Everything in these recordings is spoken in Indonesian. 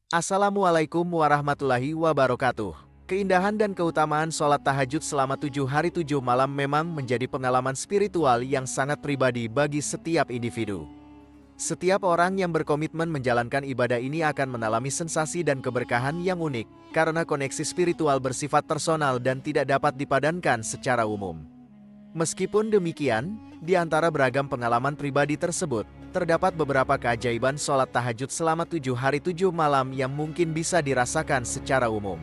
Assalamualaikum warahmatullahi wabarakatuh. Keindahan dan keutamaan sholat tahajud selama 7 hari 7 malam memang menjadi pengalaman spiritual yang sangat pribadi bagi setiap individu. Setiap orang yang berkomitmen menjalankan ibadah ini akan mengalami sensasi dan keberkahan yang unik, karena koneksi spiritual bersifat personal dan tidak dapat dipadankan secara umum. Meskipun demikian, di antara beragam pengalaman pribadi tersebut, terdapat beberapa keajaiban sholat tahajud selama 7 hari 7 malam yang mungkin bisa dirasakan secara umum.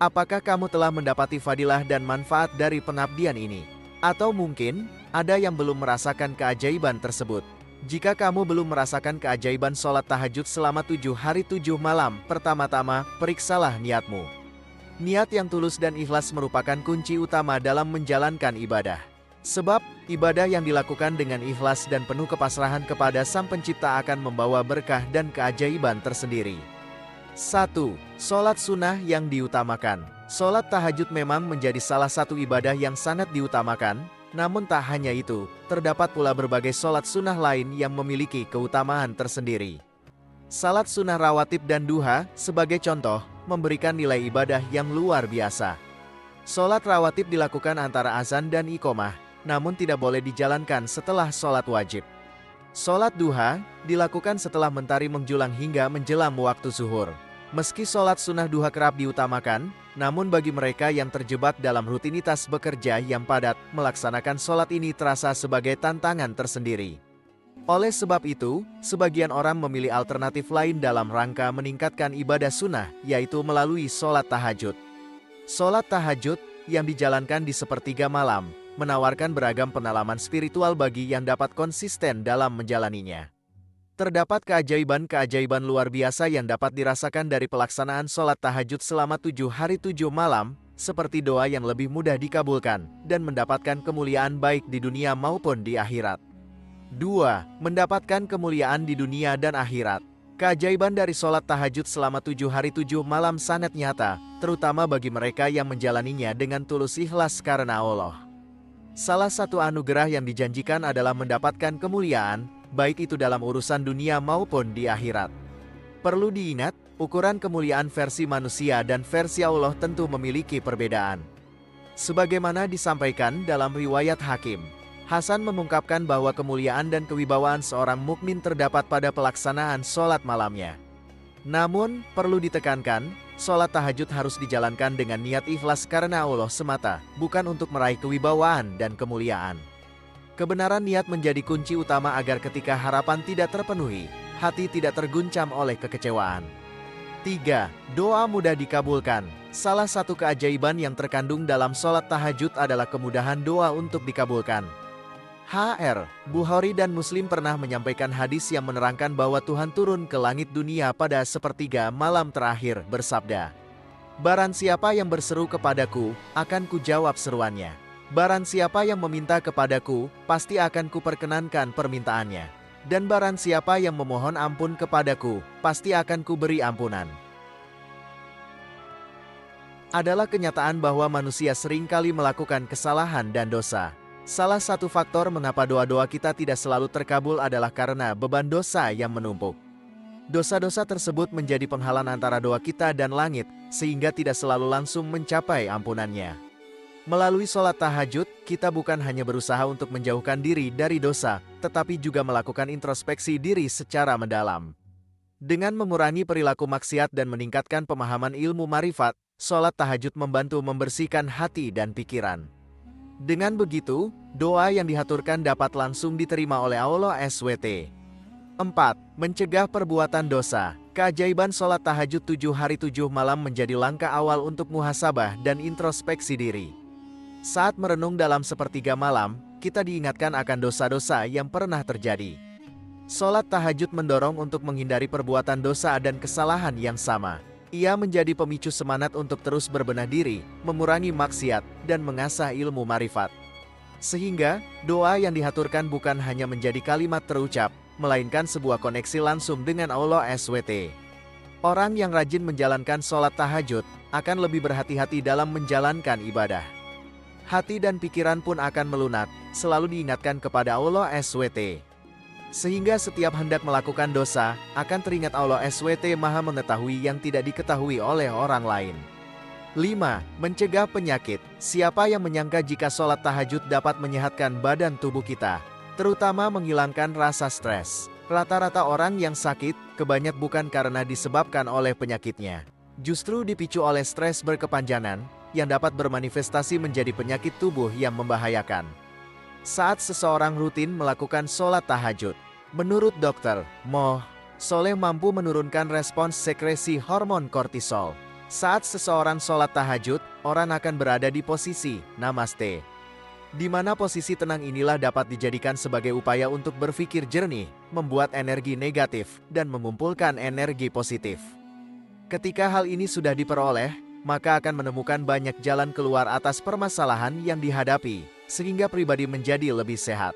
Apakah kamu telah mendapati fadilah dan manfaat dari pengabdian ini? Atau mungkin, ada yang belum merasakan keajaiban tersebut? Jika kamu belum merasakan keajaiban sholat tahajud selama 7 hari 7 malam, pertama-tama, periksalah niatmu. Niat yang tulus dan ikhlas merupakan kunci utama dalam menjalankan ibadah. Sebab, ibadah yang dilakukan dengan ikhlas dan penuh kepasrahan kepada Sang Pencipta akan membawa berkah dan keajaiban tersendiri. 1. Sholat sunnah yang diutamakan. Sholat tahajud memang menjadi salah satu ibadah yang sangat diutamakan, namun tak hanya itu, terdapat pula berbagai sholat sunnah lain yang memiliki keutamaan tersendiri. Salat sunnah rawatib dan duha, sebagai contoh, memberikan nilai ibadah yang luar biasa. Sholat rawatib dilakukan antara azan dan iqomah, namun tidak boleh dijalankan setelah sholat wajib. Sholat duha dilakukan setelah mentari menjulang hingga menjelang waktu zuhur. Meski sholat sunnah duha kerap diutamakan, namun bagi mereka yang terjebak dalam rutinitas bekerja yang padat, melaksanakan sholat ini terasa sebagai tantangan tersendiri. Oleh sebab itu, sebagian orang memilih alternatif lain dalam rangka meningkatkan ibadah sunnah, yaitu melalui sholat tahajud. Sholat tahajud yang dijalankan di sepertiga malam, menawarkan beragam pengalaman spiritual bagi yang dapat konsisten dalam menjalaninya. Terdapat keajaiban-keajaiban luar biasa yang dapat dirasakan dari pelaksanaan sholat tahajud selama 7 hari 7 malam, seperti doa yang lebih mudah dikabulkan, dan mendapatkan kemuliaan baik di dunia maupun di akhirat. 2. Mendapatkan kemuliaan di dunia dan akhirat. Keajaiban dari sholat tahajud selama 7 hari 7 malam sangat nyata, terutama bagi mereka yang menjalaninya dengan tulus ikhlas karena Allah. Salah satu anugerah yang dijanjikan adalah mendapatkan kemuliaan, baik itu dalam urusan dunia maupun di akhirat. Perlu diingat, ukuran kemuliaan versi manusia dan versi Allah tentu memiliki perbedaan. Sebagaimana disampaikan dalam riwayat Hakim, Hasan mengungkapkan bahwa kemuliaan dan kewibawaan seorang mukmin terdapat pada pelaksanaan sholat malamnya. Namun, perlu ditekankan, sholat tahajud harus dijalankan dengan niat ikhlas karena Allah semata, bukan untuk meraih kewibawaan dan kemuliaan. Kebenaran niat menjadi kunci utama agar ketika harapan tidak terpenuhi, hati tidak terguncang oleh kekecewaan. 3. Doa mudah dikabulkan. Salah satu keajaiban yang terkandung dalam sholat tahajud adalah kemudahan doa untuk dikabulkan. H.R. Bukhari dan Muslim pernah menyampaikan hadis yang menerangkan bahwa Tuhan turun ke langit dunia pada sepertiga malam terakhir, bersabda, "Barang siapa yang berseru kepadaku, akan kujawab seruannya. Barang siapa yang meminta kepadaku, pasti akan kuperkenankan permintaannya. Dan barang siapa yang memohon ampun kepadaku, pasti akan kuberi ampunan." Adalah kenyataan bahwa manusia seringkali melakukan kesalahan dan dosa. Salah satu faktor mengapa doa-doa kita tidak selalu terkabul adalah karena beban dosa yang menumpuk. Dosa-dosa tersebut menjadi penghalang antara doa kita dan langit, sehingga tidak selalu langsung mencapai ampunannya. Melalui sholat tahajud, kita bukan hanya berusaha untuk menjauhkan diri dari dosa, tetapi juga melakukan introspeksi diri secara mendalam. Dengan mengurangi perilaku maksiat dan meningkatkan pemahaman ilmu marifat, sholat tahajud membantu membersihkan hati dan pikiran. Dengan begitu, doa yang dihaturkan dapat langsung diterima oleh Allah SWT. 4. Mencegah perbuatan dosa. Keajaiban sholat tahajud 7 hari 7 malam menjadi langkah awal untuk muhasabah dan introspeksi diri. Saat merenung dalam sepertiga malam, kita diingatkan akan dosa-dosa yang pernah terjadi. Sholat tahajud mendorong untuk menghindari perbuatan dosa dan kesalahan yang sama. Ia menjadi pemicu semangat untuk terus berbenah diri, mengurangi maksiat, dan mengasah ilmu marifat. Sehingga, doa yang dihaturkan bukan hanya menjadi kalimat terucap, melainkan sebuah koneksi langsung dengan Allah SWT. Orang yang rajin menjalankan sholat tahajud, akan lebih berhati-hati dalam menjalankan ibadah. Hati dan pikiran pun akan melunak, selalu diingatkan kepada Allah SWT. Sehingga setiap hendak melakukan dosa, akan teringat Allah SWT Maha Mengetahui yang tidak diketahui oleh orang lain. 5. Mencegah penyakit. Siapa yang menyangka jika sholat tahajud dapat menyehatkan badan tubuh kita, terutama menghilangkan rasa stres. Rata-rata orang yang sakit, kebanyakan bukan karena disebabkan oleh penyakitnya. Justru dipicu oleh stres berkepanjangan, yang dapat bermanifestasi menjadi penyakit tubuh yang membahayakan. Saat seseorang rutin melakukan sholat tahajud, menurut dokter Moh Soleh mampu menurunkan respons sekresi hormon kortisol. Saat seseorang sholat tahajud, orang akan berada di posisi namaste. Di mana posisi tenang inilah dapat dijadikan sebagai upaya untuk berpikir jernih, membuat energi negatif, dan mengumpulkan energi positif. Ketika hal ini sudah diperoleh, maka akan menemukan banyak jalan keluar atas permasalahan yang dihadapi, sehingga pribadi menjadi lebih sehat.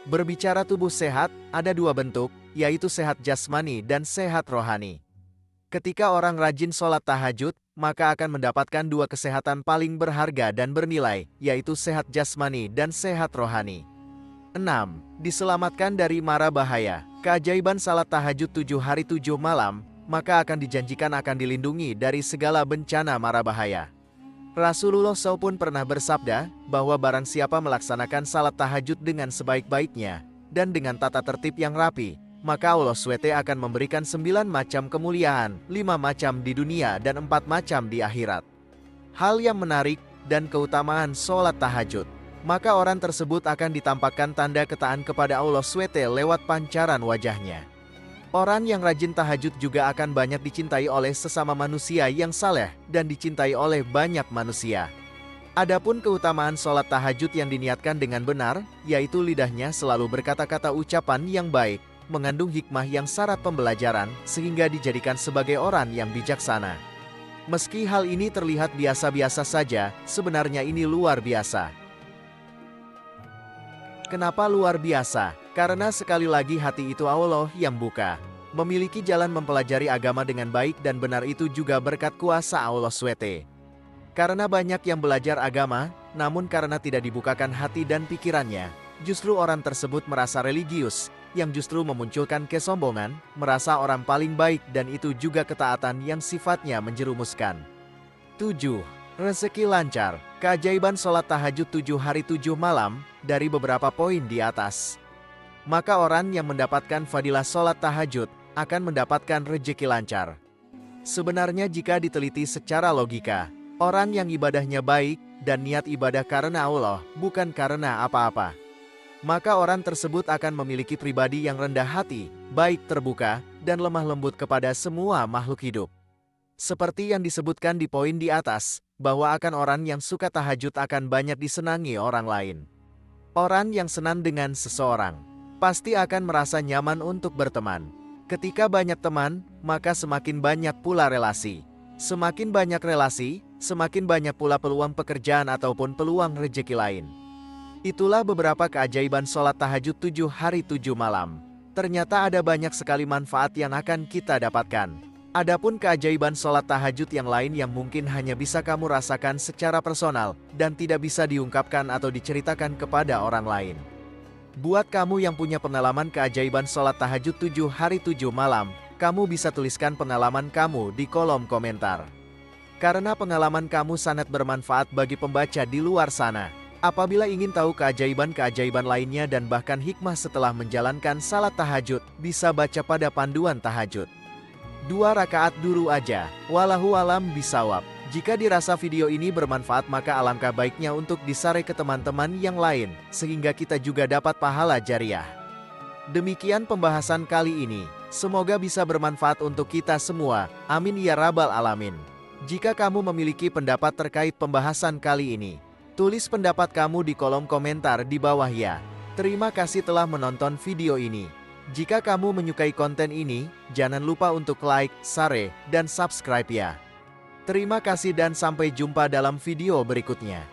Berbicara tubuh sehat, ada dua bentuk, yaitu sehat jasmani dan sehat rohani. Ketika orang rajin sholat tahajud, maka akan mendapatkan dua kesehatan paling berharga dan bernilai, yaitu sehat jasmani dan sehat rohani. 6. Diselamatkan dari mara bahaya. Keajaiban salat tahajud 7 hari 7 malam, maka akan dijanjikan akan dilindungi dari segala bencana mara bahaya. Rasulullah SAW pun pernah bersabda, bahwa barang siapa melaksanakan salat tahajud dengan sebaik-baiknya, dan dengan tata tertib yang rapi, maka Allah SWT akan memberikan 9 macam kemuliaan, 5 macam di dunia dan 4 macam di akhirat. Hal yang menarik, dan keutamaan sholat tahajud, maka orang tersebut akan ditampakkan tanda ketaatan kepada Allah SWT lewat pancaran wajahnya. Orang yang rajin tahajud juga akan banyak dicintai oleh sesama manusia yang saleh dan dicintai oleh banyak manusia. Adapun keutamaan sholat tahajud yang diniatkan dengan benar, yaitu lidahnya selalu berkata-kata ucapan yang baik, mengandung hikmah yang syarat pembelajaran, sehingga dijadikan sebagai orang yang bijaksana. Meski hal ini terlihat biasa-biasa saja, sebenarnya ini luar biasa. Kenapa luar biasa? Karena sekali lagi hati itu Allah yang buka. Memiliki jalan mempelajari agama dengan baik dan benar itu juga berkat kuasa Allah SWT. Karena banyak yang belajar agama, namun karena tidak dibukakan hati dan pikirannya, justru orang tersebut merasa religius, yang justru memunculkan kesombongan, merasa orang paling baik dan itu juga ketaatan yang sifatnya menjerumuskan. 7. Rezeki lancar. Keajaiban sholat tahajud 7 hari 7 malam, dari beberapa poin di atas. Maka orang yang mendapatkan fadilah sholat tahajud, akan mendapatkan rezeki lancar. Sebenarnya jika diteliti secara logika, orang yang ibadahnya baik, dan niat ibadah karena Allah, bukan karena apa-apa, maka orang tersebut akan memiliki pribadi yang rendah hati, baik terbuka, dan lemah lembut kepada semua makhluk hidup. Seperti yang disebutkan di poin di atas, bahwa akan orang yang suka tahajud akan banyak disenangi orang lain. Orang yang senang dengan seseorang, pasti akan merasa nyaman untuk berteman. Ketika banyak teman, maka semakin banyak pula relasi. Semakin banyak relasi, semakin banyak pula peluang pekerjaan ataupun peluang rezeki lain. Itulah beberapa keajaiban sholat tahajud 7 hari 7 malam. Ternyata ada banyak sekali manfaat yang akan kita dapatkan. Adapun keajaiban sholat tahajud yang lain yang mungkin hanya bisa kamu rasakan secara personal dan tidak bisa diungkapkan atau diceritakan kepada orang lain. Buat kamu yang punya pengalaman keajaiban sholat tahajud 7 hari 7 malam, kamu bisa tuliskan pengalaman kamu di kolom komentar. Karena pengalaman kamu sangat bermanfaat bagi pembaca di luar sana. Apabila ingin tahu keajaiban-keajaiban lainnya dan bahkan hikmah setelah menjalankan salat tahajud, bisa baca pada panduan tahajud. 2 rakaat dulu aja, walahu alam bisawab. Jika dirasa video ini bermanfaat maka alangkah baiknya untuk di-share ke teman-teman yang lain, sehingga kita juga dapat pahala jariah. Demikian pembahasan kali ini, semoga bisa bermanfaat untuk kita semua, amin ya rabbal alamin. Jika kamu memiliki pendapat terkait pembahasan kali ini, tulis pendapat kamu di kolom komentar di bawah ya. Terima kasih telah menonton video ini. Jika kamu menyukai konten ini, jangan lupa untuk like, share, dan subscribe ya. Terima kasih dan sampai jumpa dalam video berikutnya.